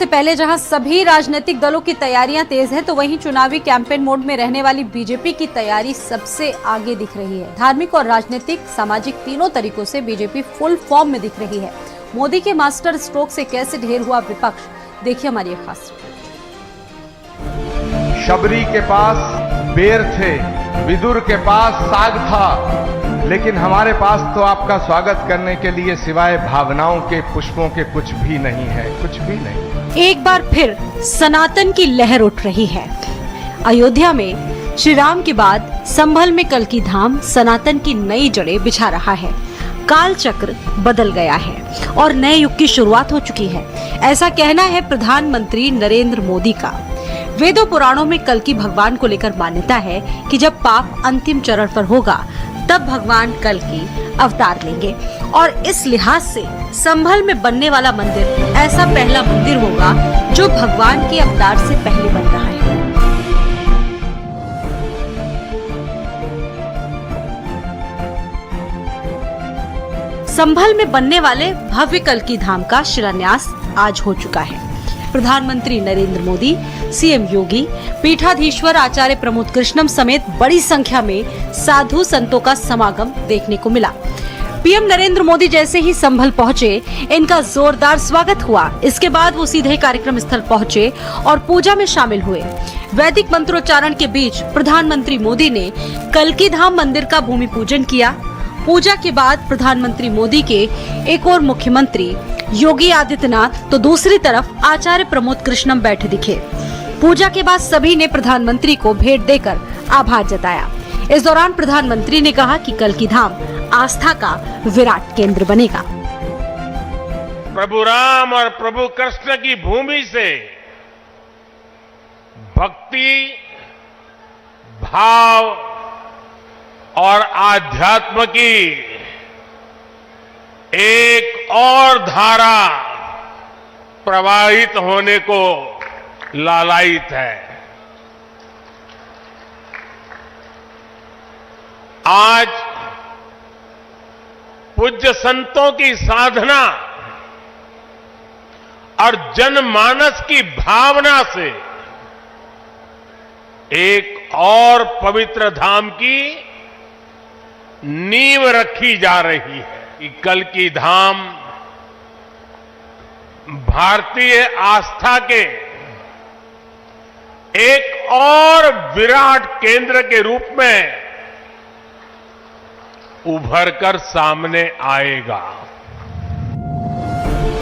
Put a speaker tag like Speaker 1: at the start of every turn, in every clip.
Speaker 1: से पहले जहां सभी राजनीतिक दलों की तैयारियां तेज हैं, तो वहीं चुनावी कैंपेन मोड में रहने वाली बीजेपी की तैयारी सबसे आगे दिख रही है। धार्मिक और राजनीतिक, सामाजिक तीनों तरीकों से बीजेपी फुल फॉर्म में दिख रही है। मोदी के मास्टर स्ट्रोक से कैसे ढेर हुआ विपक्ष, देखिए हमारी एक खास रिपोर्ट।
Speaker 2: शबरी के पास बेर थे, विदुर के पास साग था, लेकिन हमारे पास तो आपका स्वागत करने के लिए सिवाय भावनाओं के, पुष्पों के कुछ भी नहीं है, कुछ भी नहीं।
Speaker 1: एक बार फिर सनातन की लहर उठ रही है। अयोध्या में श्री राम के बाद संभल में कल्कि धाम सनातन की नई जड़ें बिछा रहा है। काल चक्र बदल गया है और नए युग की शुरुआत हो चुकी है, ऐसा कहना है प्रधानमंत्री नरेंद्र मोदी का। वेदों पुराणों में कल्कि भगवान को लेकर मान्यता है कि जब पाप अंतिम चरण पर होगा तब भगवान कल्कि अवतार लेंगे, और इस लिहाज से संभल में बनने वाला मंदिर ऐसा पहला मंदिर होगा जो भगवान के अवतार से पहले बन रहा है। संभल में बनने वाले भव्य कल्कि धाम का शिलान्यास आज हो चुका है। प्रधानमंत्री नरेंद्र मोदी, सीएम योगी, पीठाधीश्वर आचार्य प्रमोद कृष्णम समेत बड़ी संख्या में साधु संतों का समागम देखने को मिला। पीएम नरेंद्र मोदी जैसे ही संभल पहुंचे, इनका जोरदार स्वागत हुआ। इसके बाद वो सीधे कार्यक्रम स्थल पहुंचे और पूजा में शामिल हुए। वैदिक मंत्रोच्चारण के बीच प्रधानमंत्री मोदी ने कल्कि धाम मंदिर का भूमि पूजन किया। पूजा के बाद प्रधानमंत्री मोदी के एक और मुख्यमंत्री योगी आदित्यनाथ तो दूसरी तरफ आचार्य प्रमोद कृष्णम बैठे दिखे। पूजा के बाद सभी ने प्रधानमंत्री को भेंट देकर आभार जताया। इस दौरान प्रधानमंत्री ने कहा कि कल्कि धाम आस्था का विराट केंद्र बनेगा।
Speaker 3: प्रभु राम और प्रभु कृष्ण की भूमि से भक्ति, भाव और आध्यात्म की एक और धारा प्रवाहित होने को लालायित है। आज पूज्य संतों की साधना और जनमानस की भावना से एक और पवित्र धाम की नींव रखी जा रही है। कि कल्कि धाम भारतीय आस्था के एक और विराट केंद्र के रूप में उभर कर सामने आएगा।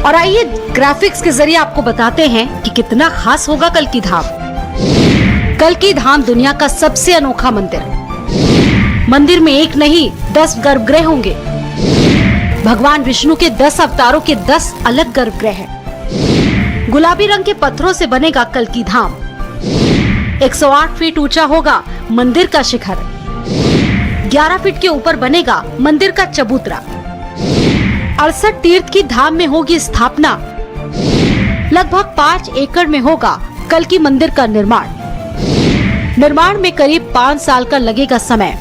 Speaker 1: और आइए ग्राफिक्स के जरिए आपको बताते हैं कि कितना खास होगा कल्कि धाम। कल्कि धाम दुनिया का सबसे अनोखा मंदिर। मंदिर में एक नहीं 10 गर्भगृह होंगे। भगवान विष्णु के 10 अवतारों के 10 अलग गर्भगृह हैं। गुलाबी रंग के पत्थरों से बनेगा कल्कि धाम। 108 फीट ऊंचा होगा मंदिर का शिखर। 11 फीट के ऊपर बनेगा मंदिर का चबूतरा। 68 तीर्थ की धाम में होगी स्थापना। लगभग 5 एकड़ में होगा कल्कि मंदिर का निर्माण। निर्माण में करीब 5 साल का लगेगा समय।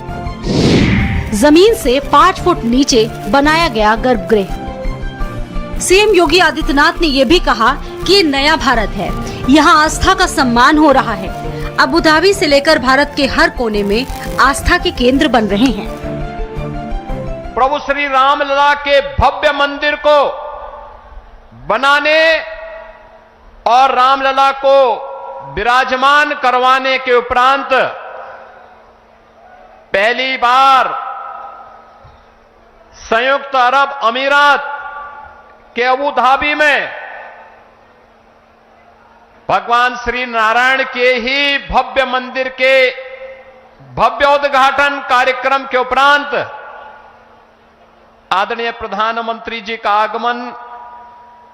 Speaker 1: जमीन से 5 फुट नीचे बनाया गया गर्भगृह। सीएम योगी आदित्यनाथ ने यह भी कहा कि ये नया भारत है, यहाँ आस्था का सम्मान हो रहा है। अबू धाबी से लेकर भारत के हर कोने में आस्था के केंद्र बन रहे हैं।
Speaker 4: प्रभु श्री रामलला के भव्य मंदिर को बनाने और रामलला को विराजमान करवाने के उपरांत पहली बार संयुक्त अरब अमीरात के अबू धाबी में भगवान श्री नारायण के ही भव्य मंदिर के भव्य उद्घाटन कार्यक्रम के उपरांत आदरणीय प्रधानमंत्री जी का आगमन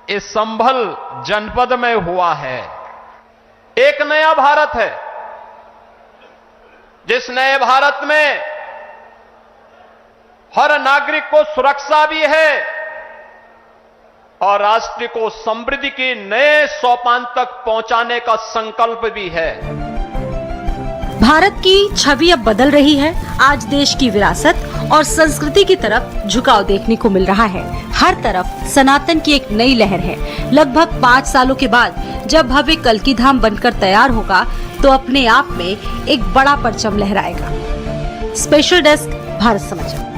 Speaker 4: इस संभल जनपद में हुआ है। एक नया भारत है, जिस नए भारत में हर नागरिक को सुरक्षा भी है और राष्ट्र को समृद्धि के नए सोपान तक पहुंचाने का संकल्प भी है।
Speaker 1: भारत की छवि अब बदल रही है। आज देश की विरासत और संस्कृति की तरफ झुकाव देखने को मिल रहा है। हर तरफ सनातन की एक नई लहर है। लगभग 5 सालों के बाद जब भव्य कल्की धाम बनकर तैयार होगा तो अपने आप में एक बड़ा परचम लहराएगा। स्पेशल डेस्क, भारत समाचार।